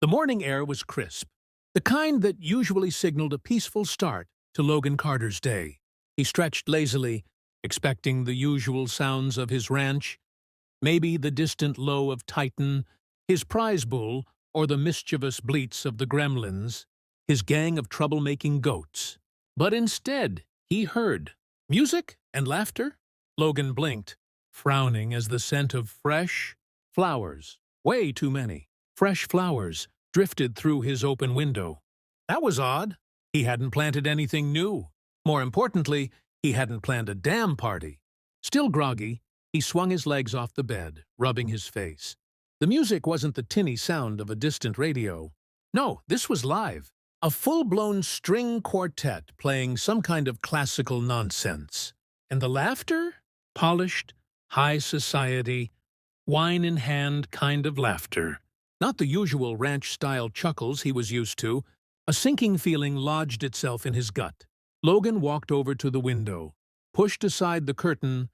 The morning air was crisp, the kind that usually signaled a peaceful start to Logan Carter's day. He stretched lazily, expecting the usual sounds of his ranch, maybe the distant low of Titan, his prize bull, or the mischievous bleats of the gremlins, his gang of troublemaking goats. But instead, he heard music and laughter. Logan blinked, frowning as the scent of fresh flowers, way too many fresh flowers, drifted through his open window. That was odd. He hadn't planted anything new. More importantly, he hadn't planned a damn party. Still groggy, he swung his legs off the bed, rubbing his face. The music wasn't the tinny sound of a distant radio. No, this was live. A full-blown string quartet playing some kind of classical nonsense. And the laughter? Polished, high society, wine-in-hand kind of laughter. Not the usual ranch-style chuckles he was used to. A sinking feeling lodged itself in his gut. Logan walked over to the window, pushed aside the curtain,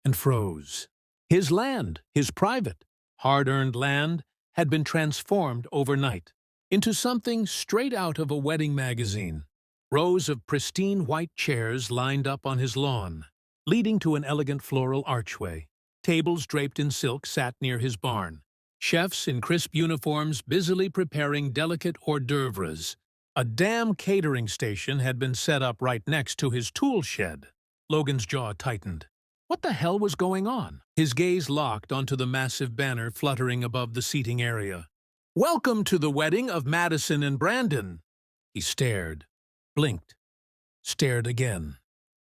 and froze. His land, his private, hard-earned land, had been transformed overnight into something straight out of a wedding magazine. Rows of pristine white chairs lined up on his lawn, leading to an elegant floral archway. Tables draped in silk sat near his barn. Chefs in crisp uniforms busily preparing delicate hors d'oeuvres. A damn catering station had been set up right next to his tool shed. Logan's jaw tightened. What the hell was going on? His gaze locked onto the massive banner fluttering above the seating area. "Welcome to the wedding of Madison and Brandon." He stared, blinked, stared again.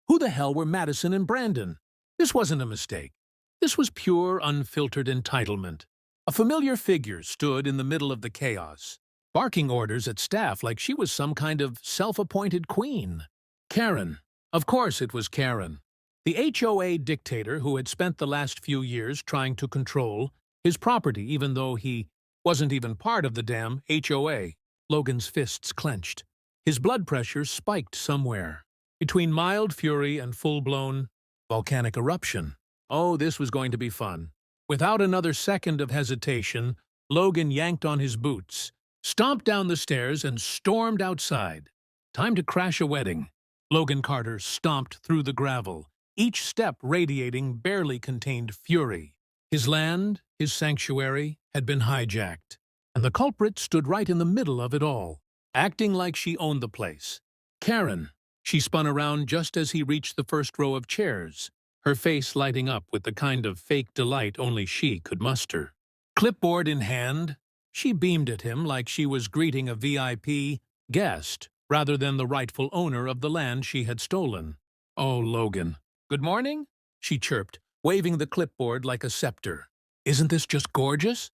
Who the hell were Madison and Brandon? This wasn't a mistake. This was pure, unfiltered entitlement. A familiar figure stood in the middle of the chaos, barking orders at staff like she was some kind of self-appointed queen. Karen. Of course it was Karen. The HOA dictator who had spent the last few years trying to control his property even though he wasn't even part of the damn HOA. Logan's fists clenched. His blood pressure spiked somewhere, between mild fury and full-blown volcanic eruption. Oh, this was going to be fun. Without another second of hesitation, Logan yanked on his boots, stomped down the stairs, and stormed outside. Time to crash a wedding. Logan Carter stomped through the gravel, each step radiating barely contained fury. His land, his sanctuary, had been hijacked, and the culprit stood right in the middle of it all, acting like she owned the place. Karen. She spun around just as he reached the first row of chairs, her face lighting up with the kind of fake delight only she could muster. Clipboard in hand, she beamed at him like she was greeting a VIP guest rather than the rightful owner of the land she had stolen. "Oh, Logan. Good morning?" she chirped, waving the clipboard like a scepter. "Isn't this just gorgeous?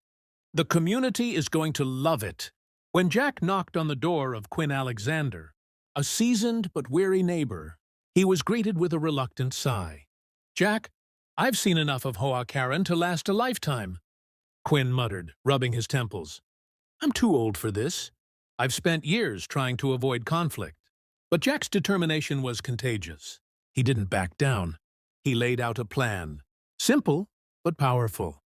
The community is going to love it." When Jack knocked on the door of Quinn Alexander, a seasoned but weary neighbor, he was greeted with a reluctant sigh. "Jack, I've seen enough of HOA Karen to last a lifetime," Quinn muttered, rubbing his temples. "I'm too old for this. I've spent years trying to avoid conflict." But Jack's determination was contagious. He didn't back down. He laid out a plan. Simple, but powerful.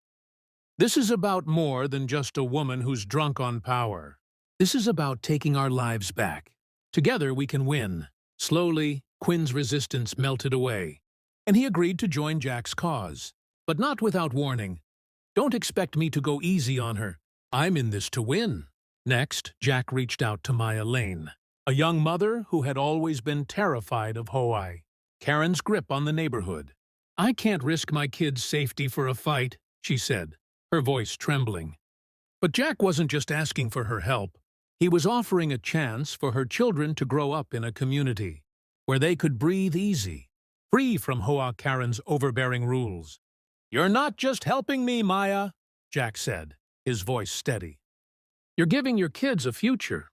"This is about more than just a woman who's drunk on power. This is about taking our lives back. Together we can win." Slowly, Quinn's resistance melted away, and he agreed to join Jack's cause. But not without warning. "Don't expect me to go easy on her. I'm in this to win." Next, Jack reached out to Maya Lane, a young mother who had always been terrified of HOA Karen's grip on the neighborhood. "I can't risk my kids' safety for a fight," she said, her voice trembling. But Jack wasn't just asking for her help. He was offering a chance for her children to grow up in a community where they could breathe easy, free from HOA Karen's overbearing rules. "You're not just helping me, Maya," Jack said, his voice steady. "You're giving your kids a future."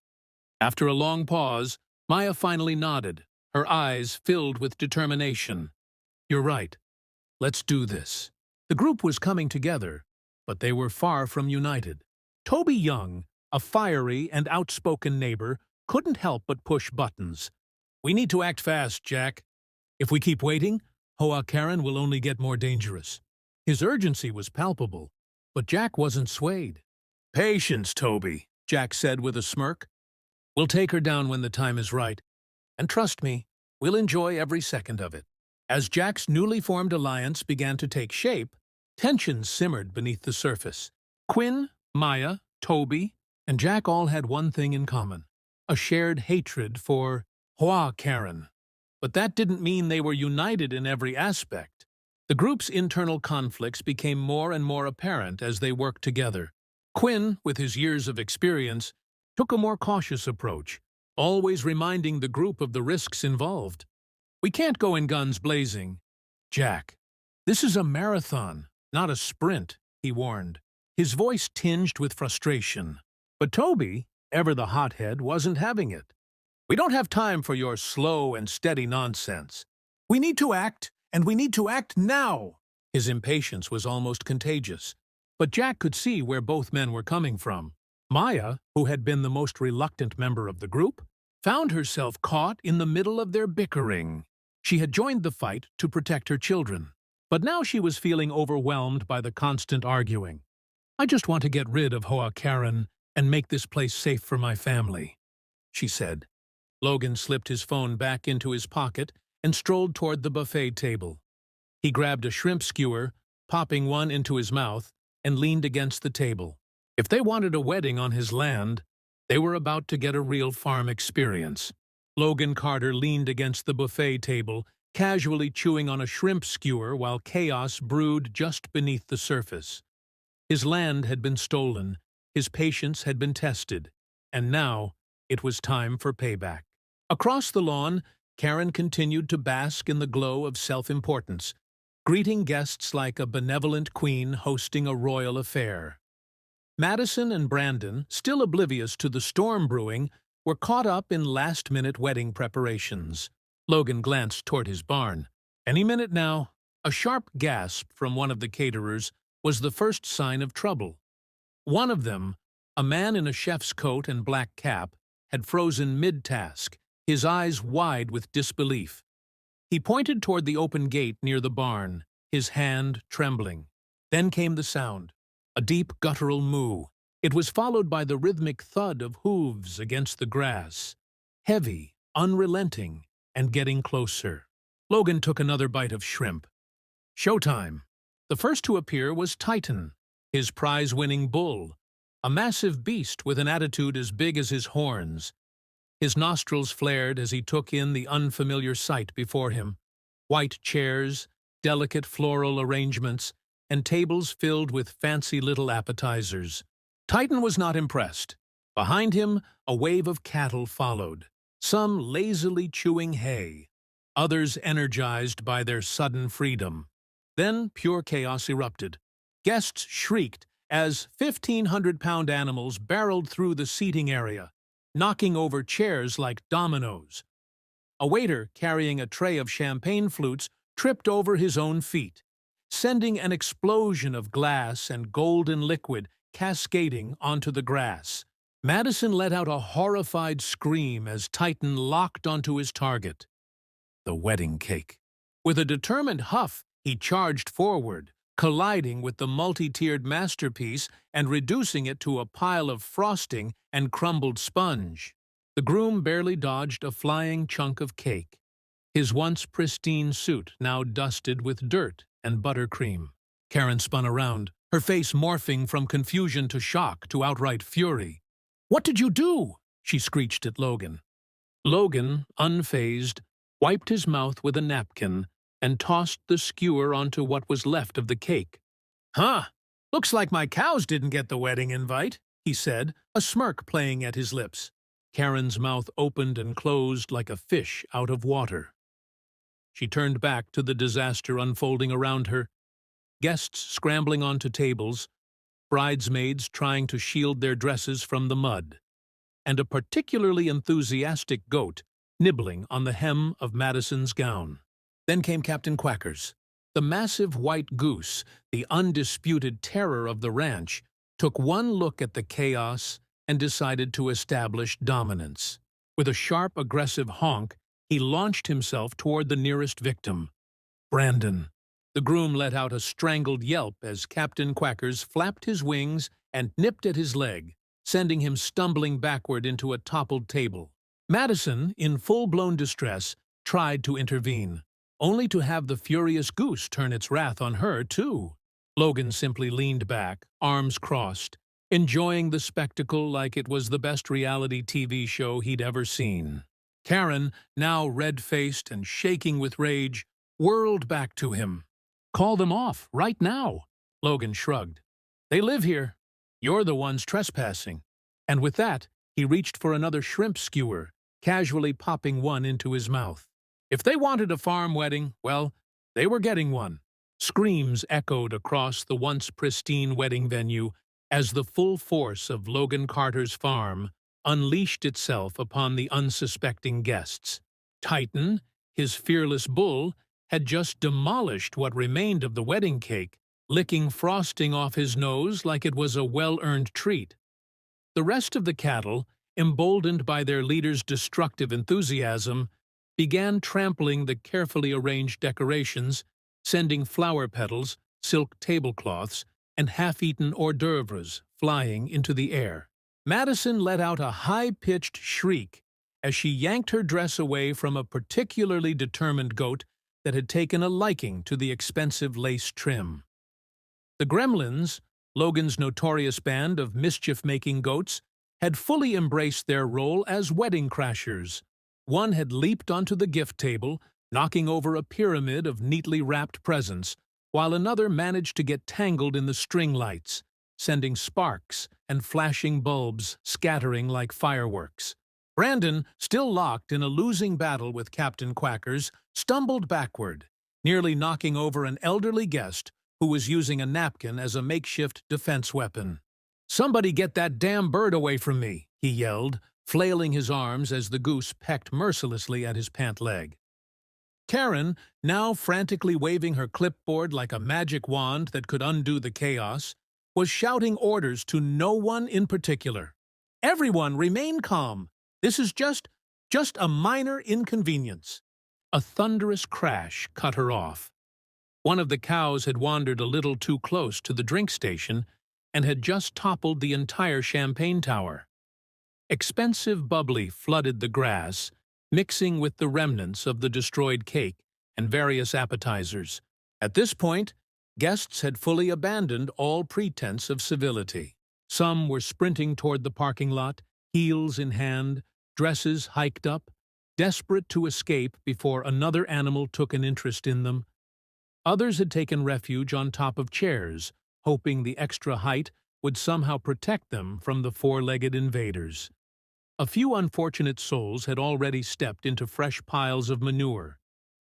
After a long pause, Maya finally nodded, her eyes filled with determination. "You're right. Let's do this." The group was coming together, but they were far from united. Toby Young, a fiery and outspoken neighbor, couldn't help but push buttons. "We need to act fast, Jack. If we keep waiting, HOA Karen will only get more dangerous." His urgency was palpable, but Jack wasn't swayed. "Patience, Toby. Jack said with a smirk. "We'll take her down when the time is right. And trust me, we'll enjoy every second of it." As Jack's newly formed alliance began to take shape, tensions simmered beneath the surface. Quinn, Maya, Toby, and Jack all had one thing in common: a shared hatred for HOA Karen. But that didn't mean they were united in every aspect. The group's internal conflicts became more and more apparent as they worked together. Quinn, with his years of experience, took a more cautious approach, always reminding the group of the risks involved. "We can't go in guns blazing, Jack. This is a marathon, not a sprint," he warned, his voice tinged with frustration. But Toby, ever the hothead, wasn't having it. "We don't have time for your slow and steady nonsense. We need to act, and we need to act now." His impatience was almost contagious, but Jack could see where both men were coming from. Maya, who had been the most reluctant member of the group, found herself caught in the middle of their bickering. She had joined the fight to protect her children, but now she was feeling overwhelmed by the constant arguing. "I just want to get rid of HOA Karen and make this place safe for my family," she said. Logan slipped his phone back into his pocket and strolled toward the buffet table. He grabbed a shrimp skewer, popping one into his mouth, and leaned against the table. If they wanted a wedding on his land, they were about to get a real farm experience. Logan Carter leaned against the buffet table, casually chewing on a shrimp skewer while chaos brewed just beneath the surface. His land had been stolen, his patience had been tested, and now it was time for payback. Across the lawn, Karen continued to bask in the glow of self-importance, greeting guests like a benevolent queen hosting a royal affair. Madison and Brandon, still oblivious to the storm brewing, were caught up in last-minute wedding preparations. Logan glanced toward his barn. Any minute now, a sharp gasp from one of the caterers was the first sign of trouble. One of them, a man in a chef's coat and black cap, had frozen mid-task, his eyes wide with disbelief. He pointed toward the open gate near the barn, his hand trembling. Then came the sound, a deep guttural moo. It was followed by the rhythmic thud of hooves against the grass, heavy, unrelenting, and getting closer. Logan took another bite of shrimp. Showtime. The first to appear was Titan, his prize-winning bull, a massive beast with an attitude as big as his horns. His nostrils flared as he took in the unfamiliar sight before him: white chairs, delicate floral arrangements, and tables filled with fancy little appetizers. Titan was not impressed. Behind him, a wave of cattle followed, some lazily chewing hay, others energized by their sudden freedom. Then pure chaos erupted. Guests shrieked as 1,500-pound animals barreled through the seating area, knocking over chairs like dominoes. A waiter carrying a tray of champagne flutes tripped over his own feet, sending an explosion of glass and golden liquid cascading onto the grass. Madison let out a horrified scream as Titan locked onto his target, the wedding cake. With a determined huff, he charged forward, colliding with the multi-tiered masterpiece and reducing it to a pile of frosting and crumbled sponge. The groom barely dodged a flying chunk of cake, his once pristine suit now dusted with dirt and buttercream. Karen spun around, her face morphing from confusion to shock to outright fury. "What did you do?" she screeched at Logan. Logan, unfazed, wiped his mouth with a napkin and tossed the skewer onto what was left of the cake. "Huh, looks like my cows didn't get the wedding invite," he said, a smirk playing at his lips. Karen's mouth opened and closed like a fish out of water. She turned back to the disaster unfolding around her, guests scrambling onto tables, bridesmaids trying to shield their dresses from the mud, and a particularly enthusiastic goat nibbling on the hem of Madison's gown. Then came Captain Quackers. The massive white goose, the undisputed terror of the ranch, took one look at the chaos and decided to establish dominance. With a sharp, aggressive honk, he launched himself toward the nearest victim, Brandon. The groom let out a strangled yelp as Captain Quackers flapped his wings and nipped at his leg, sending him stumbling backward into a toppled table. Madison, in full-blown distress, tried to intervene, only to have the furious goose turn its wrath on her, too. Logan simply leaned back, arms crossed, enjoying the spectacle like it was the best reality TV show he'd ever seen. Karen, now red-faced and shaking with rage, whirled back to him. "Call them off, right now." Logan shrugged. "They live here. You're the ones trespassing." And with that, he reached for another shrimp skewer, casually popping one into his mouth. If they wanted a farm wedding, well, they were getting one. Screams echoed across the once pristine wedding venue as the full force of Logan Carter's farm unleashed itself upon the unsuspecting guests. Titan, his fearless bull, had just demolished what remained of the wedding cake, licking frosting off his nose like it was a well-earned treat. The rest of the cattle, emboldened by their leader's destructive enthusiasm, began trampling the carefully arranged decorations, sending flower petals, silk tablecloths, and half-eaten hors d'oeuvres flying into the air. Madison let out a high-pitched shriek as she yanked her dress away from a particularly determined goat that had taken a liking to the expensive lace trim. The Gremlins, Logan's notorious band of mischief-making goats, had fully embraced their role as wedding crashers. One had leaped onto the gift table, knocking over a pyramid of neatly wrapped presents, while another managed to get tangled in the string lights, sending sparks and flashing bulbs scattering like fireworks. Brandon, still locked in a losing battle with Captain Quackers, stumbled backward, nearly knocking over an elderly guest who was using a napkin as a makeshift defense weapon. "Somebody get that damn bird away from me," he yelled, flailing his arms as the goose pecked mercilessly at his pant leg. Karen, now frantically waving her clipboard like a magic wand that could undo the chaos, was shouting orders to no one in particular. "Everyone remain calm. This is just a minor inconvenience." A thunderous crash cut her off. One of the cows had wandered a little too close to the drink station and had just toppled the entire champagne tower. Expensive bubbly flooded the grass, mixing with the remnants of the destroyed cake and various appetizers. At this point, guests had fully abandoned all pretense of civility. Some were sprinting toward the parking lot, heels in hand, dresses hiked up, desperate to escape before another animal took an interest in them. Others had taken refuge on top of chairs, hoping the extra height would somehow protect them from the four-legged invaders. A few unfortunate souls had already stepped into fresh piles of manure,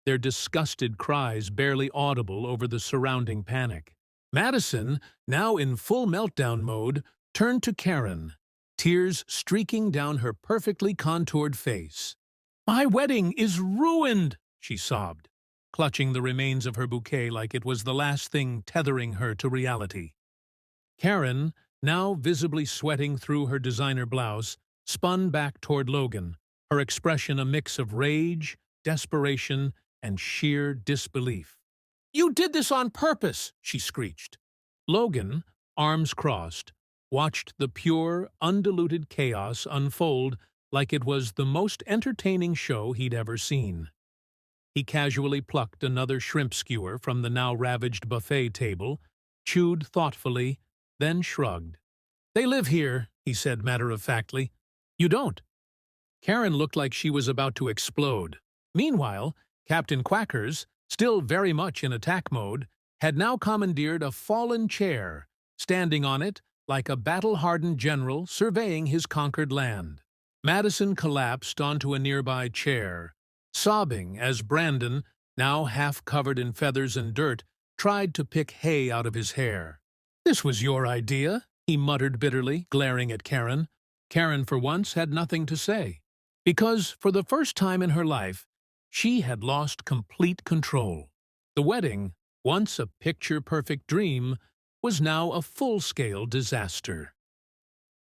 their disgusted cries barely audible over the surrounding panic. Madison, now in full meltdown mode, turned to Karen, tears streaking down her perfectly contoured face. "My wedding is ruined," she sobbed, clutching the remains of her bouquet like it was the last thing tethering her to reality. Karen, now visibly sweating through her designer blouse, spun back toward Logan, her expression a mix of rage, desperation, and sheer disbelief. "You did this on purpose," she screeched. Logan, arms crossed, watched the pure, undiluted chaos unfold like it was the most entertaining show he'd ever seen. He casually plucked another shrimp skewer from the now ravaged buffet table, chewed thoughtfully, then shrugged. "They live here," he said matter-of-factly. "You don't." Karen looked like she was about to explode. Meanwhile, Captain Quackers, still very much in attack mode, had now commandeered a fallen chair, standing on it like a battle-hardened general surveying his conquered land. Madison collapsed onto a nearby chair, sobbing as Brandon, now half covered in feathers and dirt, tried to pick hay out of his hair. "This was your idea," he muttered bitterly, glaring at Karen. Karen, for once, had nothing to say, because, for the first time in her life, she had lost complete control. The wedding, once a picture-perfect dream, was now a full-scale disaster.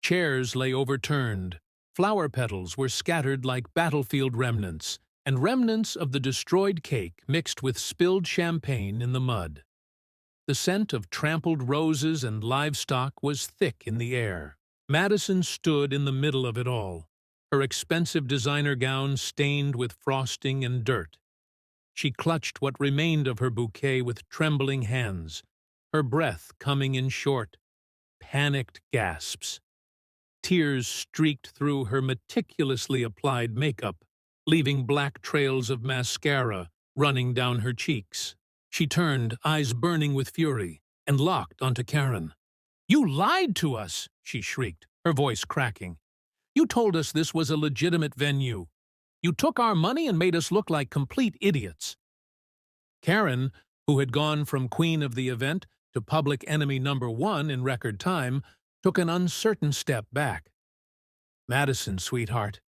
Chairs lay overturned, flower petals were scattered like battlefield remnants, and remnants of the destroyed cake mixed with spilled champagne in the mud. The scent of trampled roses and livestock was thick in the air. Madison stood in the middle of it all, her expensive designer gown stained with frosting and dirt. She clutched what remained of her bouquet with trembling hands, her breath coming in short, panicked gasps. Tears streaked through her meticulously applied makeup, leaving black trails of mascara running down her cheeks. She turned, eyes burning with fury, and locked onto Karen. "You lied to us!" she shrieked, her voice cracking. "You told us this was a legitimate venue. You took our money and made us look like complete idiots." Karen, who had gone from queen of the event to public enemy #1 in record time, took an uncertain step back. "Madison, sweetheart,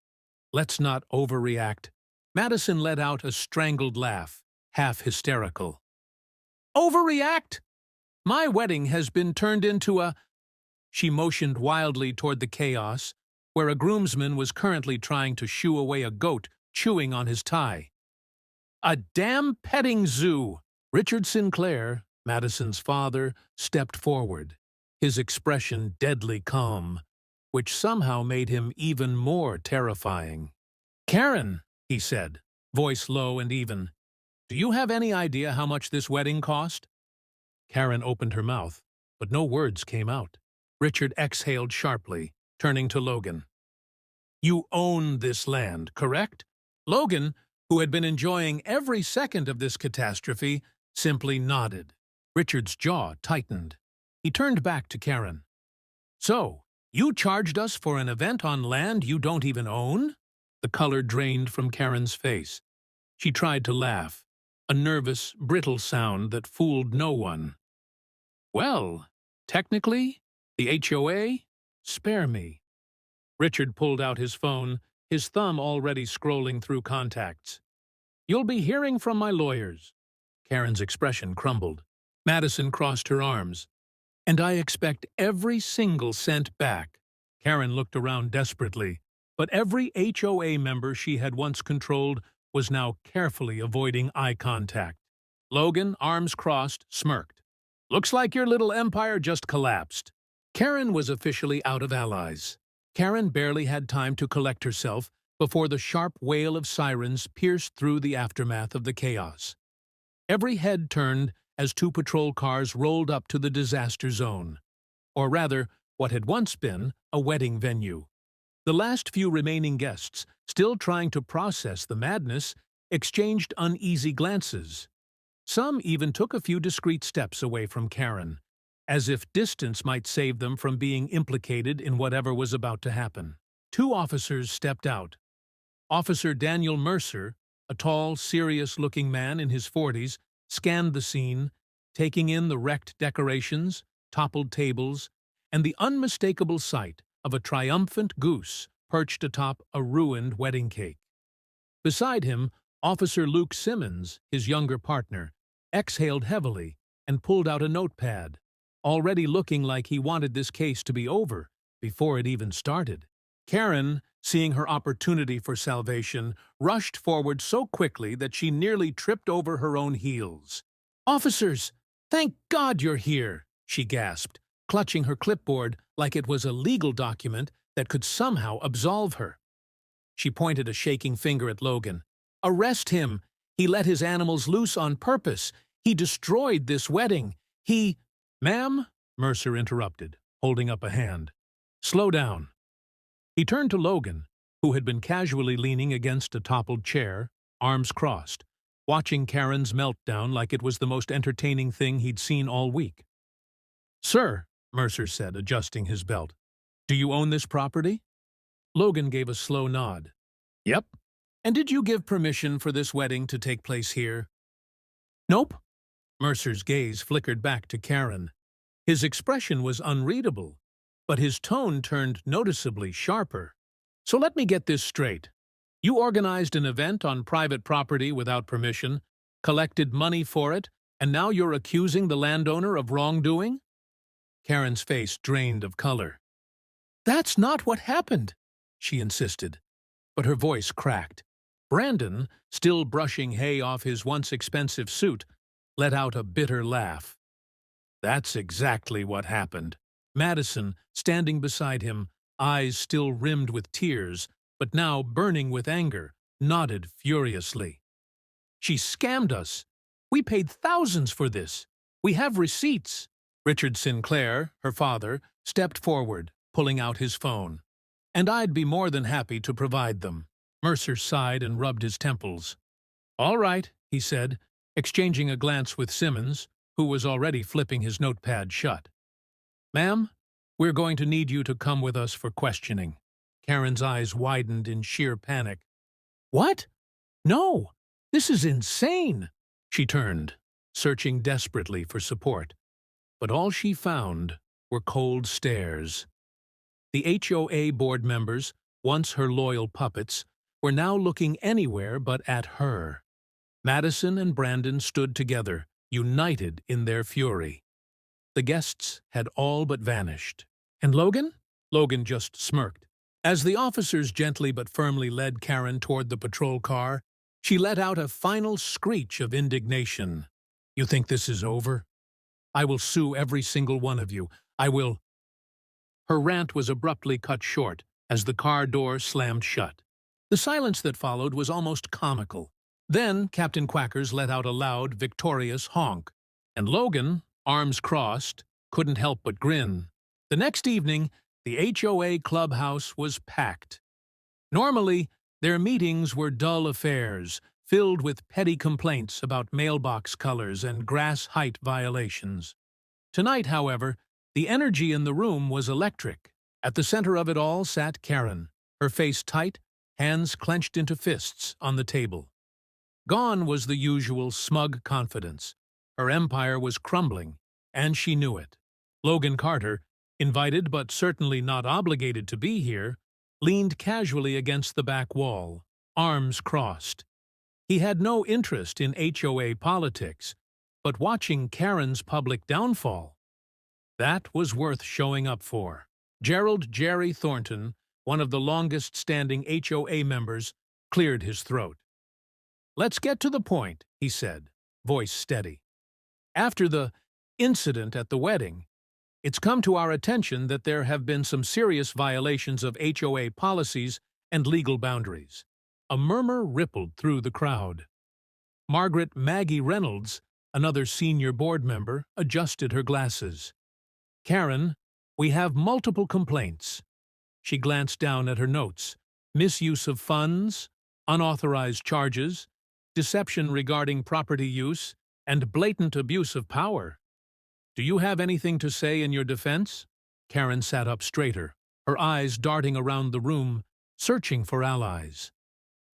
let's not overreact." Madison let out a strangled laugh, half hysterical. "Overreact? My wedding has been turned into a—" She motioned wildly toward the chaos, where a groomsman was currently trying to shoo away a goat chewing on his tie. "A damn petting zoo!" Richard Sinclair, Madison's father, stepped forward, his expression deadly calm, which somehow made him even more terrifying. "Karen," he said, voice low and even, "do you have any idea how much this wedding cost?" Karen opened her mouth, but no words came out. Richard exhaled sharply, turning to Logan. "You own this land, correct?" Logan, who had been enjoying every second of this catastrophe, simply nodded. Richard's jaw tightened. He turned back to Karen. "So, you charged us for an event on land you don't even own?" The color drained from Karen's face. She tried to laugh, a nervous, brittle sound that fooled no one. "Well, technically, the HOA? Spare me." Richard pulled out his phone, his thumb already scrolling through contacts. "You'll be hearing from my lawyers." Karen's expression crumbled. Madison crossed her arms. "And I expect every single cent back." Karen looked around desperately, but every HOA member she had once controlled was now carefully avoiding eye contact. Logan, arms crossed, smirked. "Looks like your little empire just collapsed." Karen was officially out of allies. Karen barely had time to collect herself before the sharp wail of sirens pierced through the aftermath of the chaos. Every head turned as 2 patrol cars rolled up to the disaster zone, or rather, what had once been a wedding venue. The last few remaining guests, still trying to process the madness, exchanged uneasy glances. Some even took a few discreet steps away from Karen, as if distance might save them from being implicated in whatever was about to happen. 2 officers stepped out. Officer Daniel Mercer, a tall, serious-looking man in his 40s, scanned the scene, taking in the wrecked decorations, toppled tables, and the unmistakable sight of a triumphant goose perched atop a ruined wedding cake. Beside him, Officer Luke Simmons, his younger partner, exhaled heavily and pulled out a notepad, already looking like he wanted this case to be over before it even started. Karen, seeing her opportunity for salvation, rushed forward so quickly that she nearly tripped over her own heels. "Officers, thank God you're here," she gasped, clutching her clipboard like it was a legal document that could somehow absolve her. She pointed a shaking finger at Logan. "Arrest him! He let his animals loose on purpose. He destroyed this wedding. He—" "Ma'am," Mercer interrupted, holding up a hand. "Slow down." He turned to Logan, who had been casually leaning against a toppled chair, arms crossed, watching Karen's meltdown like it was the most entertaining thing he'd seen all week. "Sir," Mercer said, adjusting his belt, "do you own this property?" Logan gave a slow nod. "Yep." "And did you give permission for this wedding to take place here?" "Nope." Mercer's gaze flickered back to Karen. His expression was unreadable, but his tone turned noticeably sharper. "So let me get this straight. You organized an event on private property without permission, collected money for it, and now you're accusing the landowner of wrongdoing?" Karen's face drained of color. "That's not what happened," she insisted, but her voice cracked. Brandon, still brushing hay off his once expensive suit, let out a bitter laugh. "That's exactly what happened." Madison, standing beside him, eyes still rimmed with tears, but now burning with anger, nodded furiously. "She scammed us. We paid thousands for this. We have receipts." Richard Sinclair, her father, stepped forward, pulling out his phone. "And I'd be more than happy to provide them." Mercer sighed and rubbed his temples. "All right," he said, exchanging a glance with Simmons, who was already flipping his notepad shut. "Ma'am, we're going to need you to come with us for questioning." Karen's eyes widened in sheer panic. "What? No! This is insane!" She turned, searching desperately for support. But all she found were cold stares. The HOA board members, once her loyal puppets, were now looking anywhere but at her. Madison and Brandon stood together, united in their fury. The guests had all but vanished. "And Logan?" Logan just smirked. As the officers gently but firmly led Karen toward the patrol car, she let out a final screech of indignation. "You think this is over? I will sue every single one of you. I will—" Her rant was abruptly cut short as the car door slammed shut. The silence that followed was almost comical. Then Captain Quackers let out a loud, victorious honk, and Logan, arms crossed, couldn't help but grin. The next evening, the HOA clubhouse was packed. Normally, their meetings were dull affairs, filled with petty complaints about mailbox colors and grass height violations. Tonight, however, the energy in the room was electric. At the center of it all sat Karen, her face tight, hands clenched into fists on the table. Gone was the usual smug confidence. Her empire was crumbling, and she knew it. Logan Carter, invited but certainly not obligated to be here, leaned casually against the back wall, arms crossed. He had no interest in HOA politics, but watching Karen's public downfall, that was worth showing up for. Gerald Jerry Thornton, one of the longest-standing HOA members, cleared his throat. "Let's get to the point," he said, voice steady. "After the incident at the wedding, it's come to our attention that there have been some serious violations of HOA policies and legal boundaries." A murmur rippled through the crowd. Margaret Maggie Reynolds, another senior board member, adjusted her glasses. "Karen, we have multiple complaints." She glanced down at her notes. "Misuse of funds, unauthorized charges, deception regarding property use, and blatant abuse of power. Do you have anything to say in your defense?" Karen sat up straighter, her eyes darting around the room, searching for allies.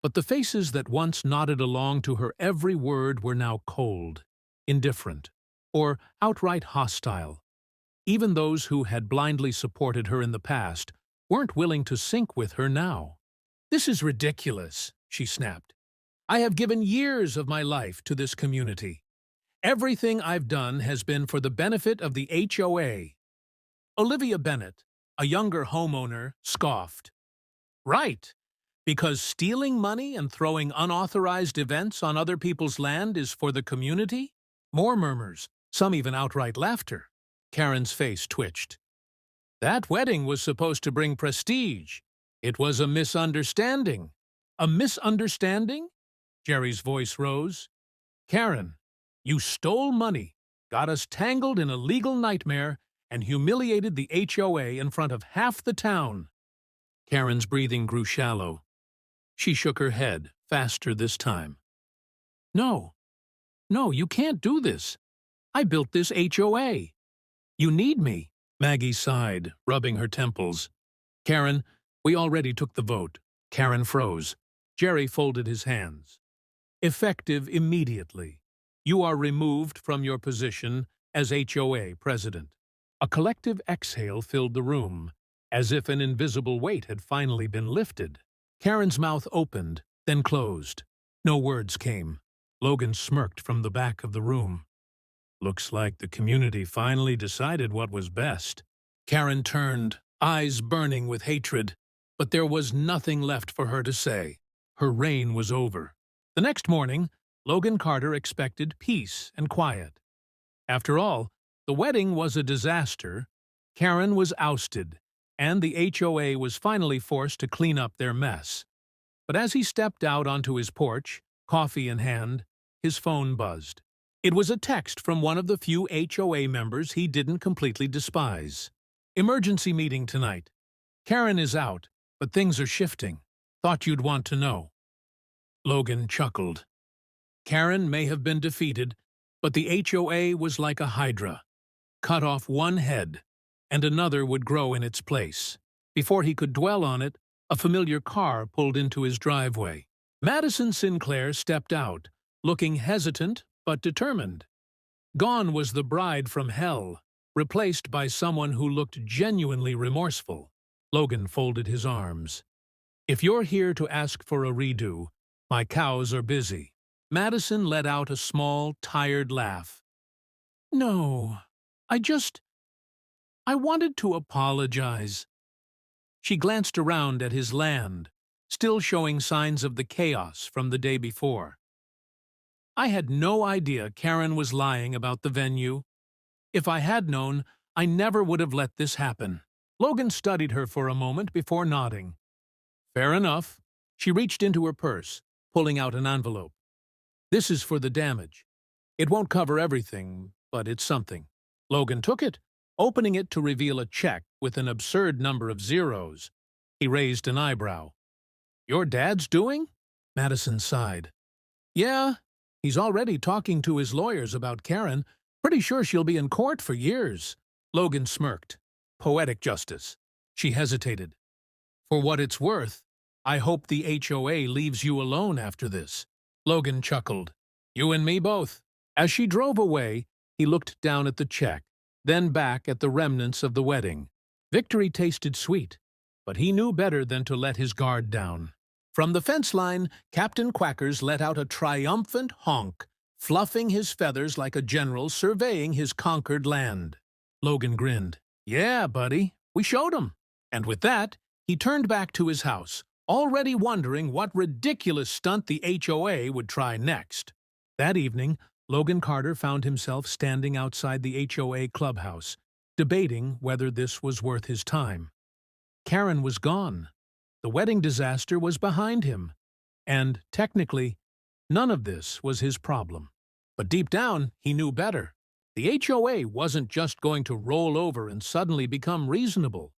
But the faces that once nodded along to her every word were now cold, indifferent, or outright hostile. Even those who had blindly supported her in the past weren't willing to sync with her now. "This is ridiculous," she snapped. "I have given years of my life to this community. Everything I've done has been for the benefit of the HOA. Olivia Bennett, a younger homeowner, scoffed. "Right, because stealing money and throwing unauthorized events on other people's land is for the community?" More murmurs, some even outright laughter. Karen's face twitched. "That wedding was supposed to bring prestige. It was a misunderstanding." "A misunderstanding?" Jerry's voice rose. "Karen, you stole money, got us tangled in a legal nightmare, and humiliated the HOA in front of half the town." Karen's breathing grew shallow. She shook her head, faster this time. No, you can't do this. I built this HOA. You need me." Maggie sighed, rubbing her temples. "Karen, we already took the vote." Karen froze. Jerry folded his hands. "Effective immediately. You are removed from your position as HOA president." A collective exhale filled the room, as if an invisible weight had finally been lifted. Karen's mouth opened, then closed. No words came. Logan smirked from the back of the room. "Looks like the community finally decided what was best." Karen turned, eyes burning with hatred, but there was nothing left for her to say. Her reign was over. The next morning, Logan Carter expected peace and quiet. After all, the wedding was a disaster. Karen was ousted, and the HOA was finally forced to clean up their mess. But as he stepped out onto his porch, coffee in hand, his phone buzzed. It was a text from one of the few HOA members he didn't completely despise. "Emergency meeting tonight. Karen is out, but things are shifting. Thought you'd want to know." Logan chuckled. Karen may have been defeated, but the HOA was like a hydra. Cut off one head, and another would grow in its place. Before he could dwell on it, a familiar car pulled into his driveway. Madison Sinclair stepped out, looking hesitant but determined. Gone was the bride from hell, replaced by someone who looked genuinely remorseful. Logan folded his arms. "If you're here to ask for a redo, my cows are busy." Madison let out a small, tired laugh. "No, I wanted to apologize." She glanced around at his land, still showing signs of the chaos from the day before. "I had no idea Karen was lying about the venue. If I had known, I never would have let this happen." Logan studied her for a moment before nodding. "Fair enough." She reached into her purse, pulling out an envelope. "This is for the damage. It won't cover everything, but it's something." Logan took it, opening it to reveal a check with an absurd number of zeros. He raised an eyebrow. "Your dad's doing?" Madison sighed. "Yeah, he's already talking to his lawyers about Karen. Pretty sure she'll be in court for years." Logan smirked. "Poetic justice." She hesitated. "For what it's worth, I hope the HOA leaves you alone after this." Logan chuckled. "You and me both." As she drove away, he looked down at the check, then back at the remnants of the wedding. Victory tasted sweet, but he knew better than to let his guard down. From the fence line, Captain Quackers let out a triumphant honk, fluffing his feathers like a general surveying his conquered land. Logan grinned. "Yeah, buddy, we showed him." And with that, he turned back to his house, already wondering what ridiculous stunt the HOA would try next. That evening, Logan Carter found himself standing outside the HOA clubhouse, debating whether this was worth his time. Karen was gone. The wedding disaster was behind him. And, technically, none of this was his problem. But deep down, he knew better. The HOA wasn't just going to roll over and suddenly become reasonable.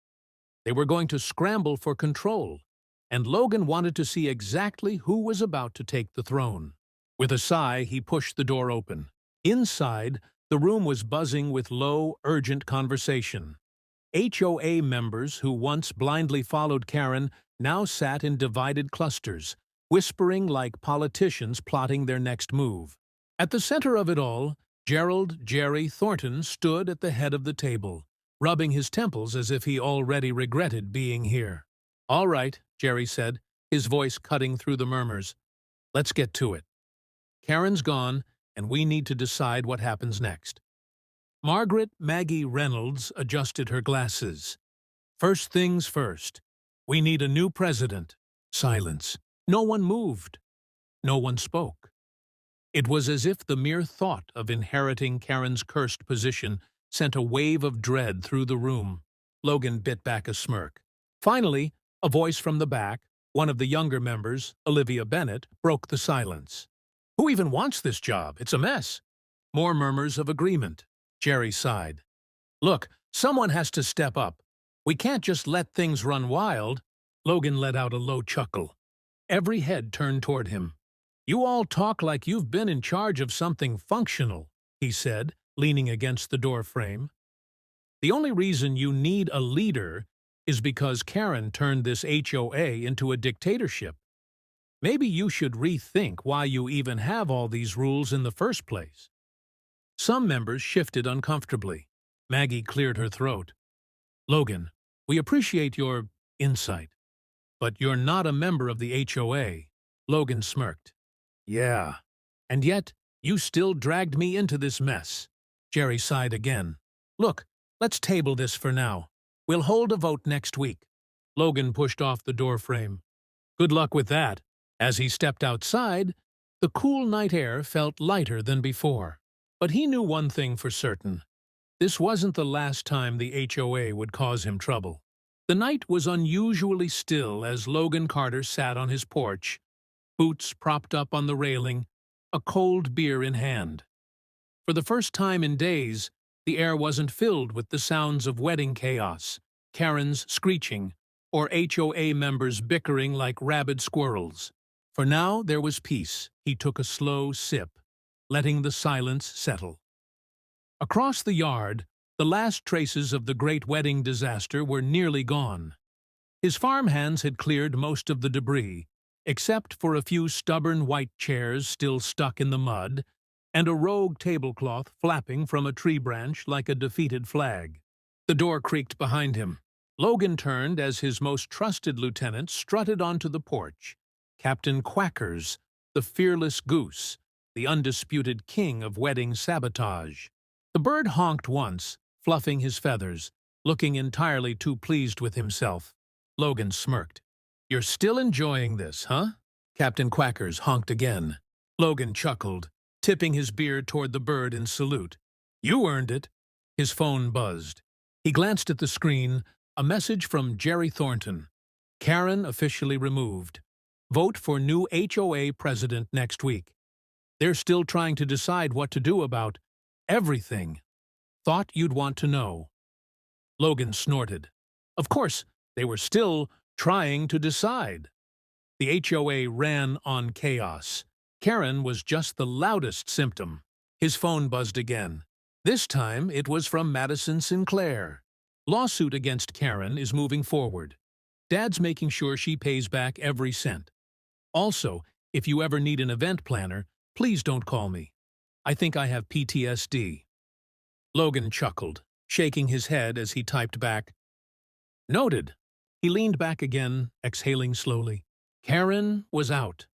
They were going to scramble for control, and Logan wanted to see exactly who was about to take the throne. With a sigh, he pushed the door open. Inside, the room was buzzing with low, urgent conversation. HOA members who once blindly followed Karen now sat in divided clusters, whispering like politicians plotting their next move. At the center of it all, Gerald Jerry Thornton stood at the head of the table, rubbing his temples as if he already regretted being here. "All right," Jerry said, his voice cutting through the murmurs. "Let's get to it. Karen's gone, and we need to decide what happens next." Margaret Maggie Reynolds adjusted her glasses. "First things first. We need a new president." Silence. No one moved. No one spoke. It was as if the mere thought of inheriting Karen's cursed position sent a wave of dread through the room. Logan bit back a smirk. Finally, a voice from the back, one of the younger members, Olivia Bennett, broke the silence. "Who even wants this job? It's a mess." More murmurs of agreement. Jerry sighed. "Look, someone has to step up. We can't just let things run wild." Logan let out a low chuckle. Every head turned toward him. "You all talk like you've been in charge of something functional," he said, leaning against the door frame. "The only reason you need a leader is because Karen turned this HOA into a dictatorship. Maybe you should rethink why you even have all these rules in the first place." Some members shifted uncomfortably. Maggie cleared her throat. "Logan, we appreciate your insight, but you're not a member of the HOA." Logan smirked. "Yeah, and yet you still dragged me into this mess." Jerry sighed again. "Look, let's table this for now. We'll hold a vote next week." Logan pushed off the doorframe. "Good luck with that." As he stepped outside, the cool night air felt lighter than before. But he knew one thing for certain. This wasn't the last time the HOA would cause him trouble. The night was unusually still as Logan Carter sat on his porch, boots propped up on the railing, a cold beer in hand. For the first time in days, the air wasn't filled with the sounds of wedding chaos, Karens screeching, or HOA members bickering like rabid squirrels. For now there was peace. He took a slow sip, letting the silence settle. Across the yard, the last traces of the great wedding disaster were nearly gone. His farmhands had cleared most of the debris, except for a few stubborn white chairs still stuck in the mud, and a rogue tablecloth flapping from a tree branch like a defeated flag. The door creaked behind him. Logan turned as his most trusted lieutenant strutted onto the porch. Captain Quackers, the fearless goose, the undisputed king of wedding sabotage. The bird honked once, fluffing his feathers, looking entirely too pleased with himself. Logan smirked. "You're still enjoying this, huh?" Captain Quackers honked again. Logan chuckled, tipping his beard toward the bird in salute. "You earned it." His phone buzzed. He glanced at the screen, a message from Jerry Thornton. Karen officially removed. Vote for new HOA president next week. They're still trying to decide what to do about everything. Thought you'd want to know. Logan snorted. Of course, they were still trying to decide. The HOA ran on chaos. Karen was just the loudest symptom. His phone buzzed again. This time it was from Madison Sinclair. Lawsuit against Karen is moving forward. Dad's making sure she pays back every cent. Also, if you ever need an event planner, please don't call me. I think I have PTSD. Logan chuckled, shaking his head as he typed back. Noted. He leaned back again, exhaling slowly. Karen was out.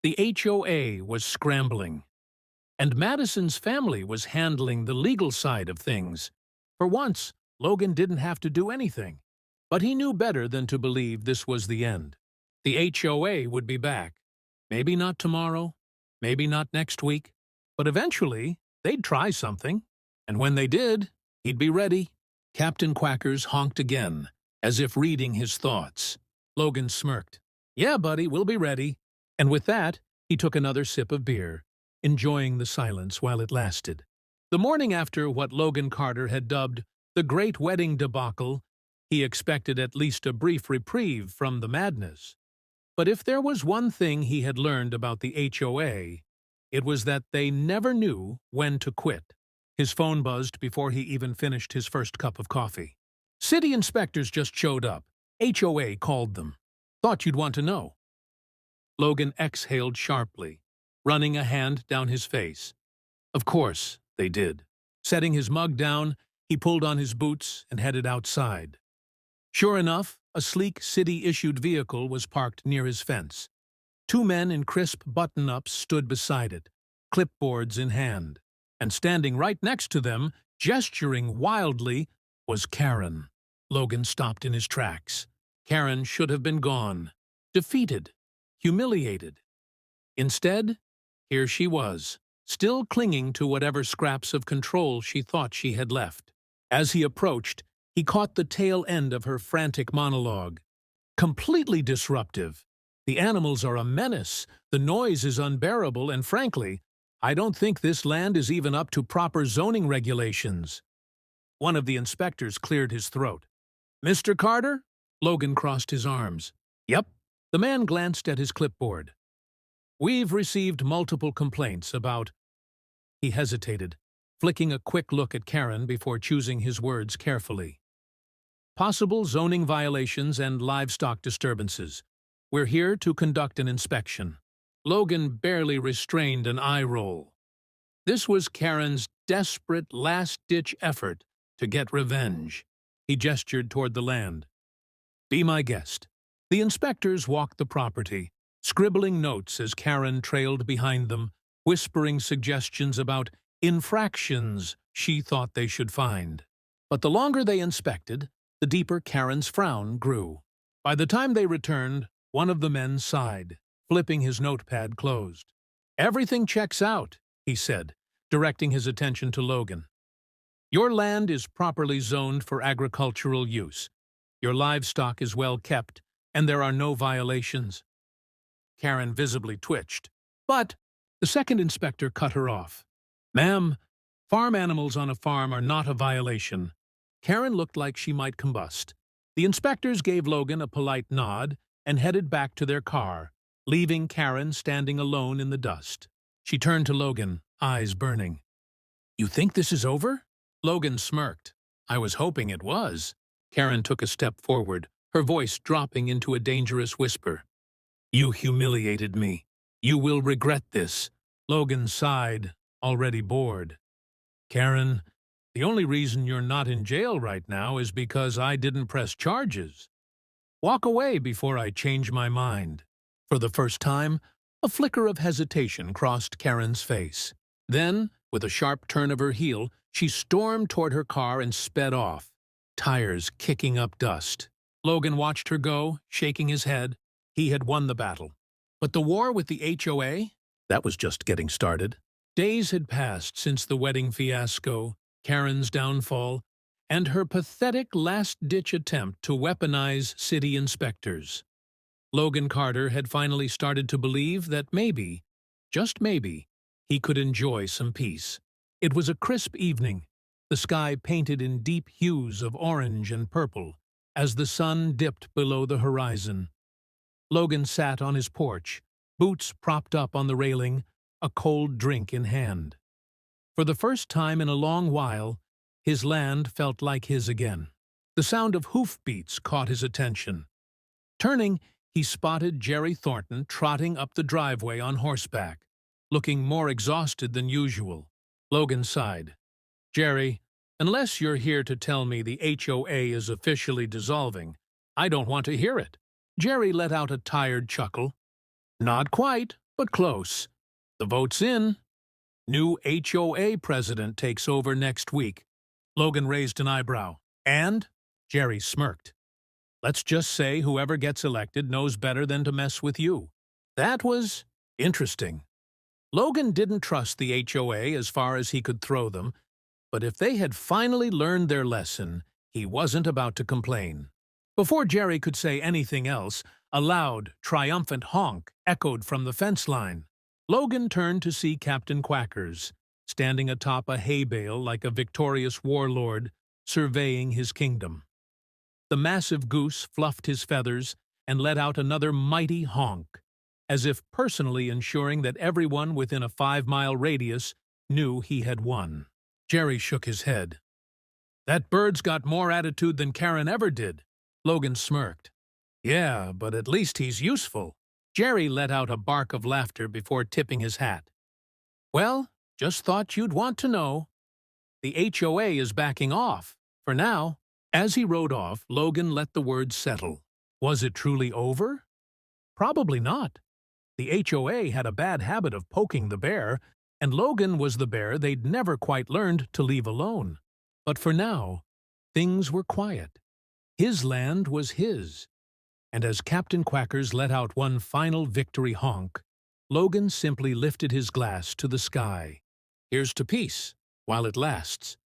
The HOA was scrambling. And Madison's family was handling the legal side of things. For once, Logan didn't have to do anything. But he knew better than to believe this was the end. The HOA would be back. Maybe not tomorrow, maybe not next week, but eventually they'd try something. And when they did, he'd be ready. Captain Quackers honked again, as if reading his thoughts. Logan smirked. Yeah, buddy, we'll be ready. And with that, he took another sip of beer, enjoying the silence while it lasted. The morning after what Logan Carter had dubbed the Great Wedding Debacle, he expected at least a brief reprieve from the madness. But if there was one thing he had learned about the HOA, it was that they never knew when to quit. His phone buzzed before he even finished his first cup of coffee. City inspectors just showed up. HOA called them. Thought you'd want to know. Logan exhaled sharply, running a hand down his face. Of course, they did. Setting his mug down, he pulled on his boots and headed outside. Sure enough, a sleek city-issued vehicle was parked near his fence. Two men in crisp button-ups stood beside it, clipboards in hand. And standing right next to them, gesturing wildly, was Karen. Logan stopped in his tracks. Karen should have been gone, defeated, humiliated. Instead, here she was, still clinging to whatever scraps of control she thought she had left. As he approached, he caught the tail end of her frantic monologue. Completely disruptive. The animals are a menace, the noise is unbearable, and frankly, I don't think this land is even up to proper zoning regulations. One of the inspectors cleared his throat. Mr. Carter? Logan crossed his arms. Yep. The man glanced at his clipboard. We've received multiple complaints about... He hesitated, flicking a quick look at Karen before choosing his words carefully. Possible zoning violations and livestock disturbances. We're here to conduct an inspection. Logan barely restrained an eye roll. This was Karen's desperate last-ditch effort to get revenge. He gestured toward the land. Be my guest. The inspectors walked the property, scribbling notes as Karen trailed behind them, whispering suggestions about infractions she thought they should find. But the longer they inspected, the deeper Karen's frown grew. By the time they returned, one of the men sighed, flipping his notepad closed. Everything checks out, he said, directing his attention to Logan. Your land is properly zoned for agricultural use. Your livestock is well kept, and there are no violations." Karen visibly twitched. But the second inspector cut her off. "Ma'am, farm animals on a farm are not a violation." Karen looked like she might combust. The inspectors gave Logan a polite nod and headed back to their car, leaving Karen standing alone in the dust. She turned to Logan, eyes burning. "You think this is over?" Logan smirked. "I was hoping it was." Karen took a step forward, her voice dropping into a dangerous whisper. "You humiliated me. You will regret this." Logan sighed, already bored. "Karen, the only reason you're not in jail right now is because I didn't press charges. Walk away before I change my mind." For the first time, a flicker of hesitation crossed Karen's face. Then, with a sharp turn of her heel, she stormed toward her car and sped off, tires kicking up dust. Logan watched her go, shaking his head. He had won the battle. But the war with the HOA? That was just getting started. Days had passed since the wedding fiasco, Karen's downfall, and her pathetic last-ditch attempt to weaponize city inspectors. Logan Carter had finally started to believe that maybe, just maybe, he could enjoy some peace. It was a crisp evening, the sky painted in deep hues of orange and purple, as the sun dipped below the horizon. Logan sat on his porch, boots propped up on the railing, a cold drink in hand. For the first time in a long while, his land felt like his again. The sound of hoofbeats caught his attention. Turning, he spotted Jerry Thornton trotting up the driveway on horseback, looking more exhausted than usual. Logan sighed. "Jerry, unless you're here to tell me the HOA is officially dissolving, I don't want to hear it." Jerry let out a tired chuckle. "Not quite, but close. The vote's in. New HOA president takes over next week." Logan raised an eyebrow. "And?" Jerry smirked. "Let's just say whoever gets elected knows better than to mess with you." That was interesting. Logan didn't trust the HOA as far as he could throw them, but if they had finally learned their lesson, he wasn't about to complain. Before Jerry could say anything else, a loud, triumphant honk echoed from the fence line. Logan turned to see Captain Quackers, standing atop a hay bale like a victorious warlord, surveying his kingdom. The massive goose fluffed his feathers and let out another mighty honk, as if personally ensuring that everyone within a 5-mile radius knew he had won. Jerry shook his head. "That bird's got more attitude than Karen ever did." Logan smirked. "Yeah, but at least he's useful." Jerry let out a bark of laughter before tipping his hat. "Well, just thought you'd want to know. The HOA is backing off, for now." As he rode off, Logan let the words settle. Was it truly over? Probably not. The HOA had a bad habit of poking the bear, and Logan was the bear they'd never quite learned to leave alone. But for now, things were quiet. His land was his. And as Captain Quackers let out one final victory honk, Logan simply lifted his glass to the sky. "Here's to peace, while it lasts."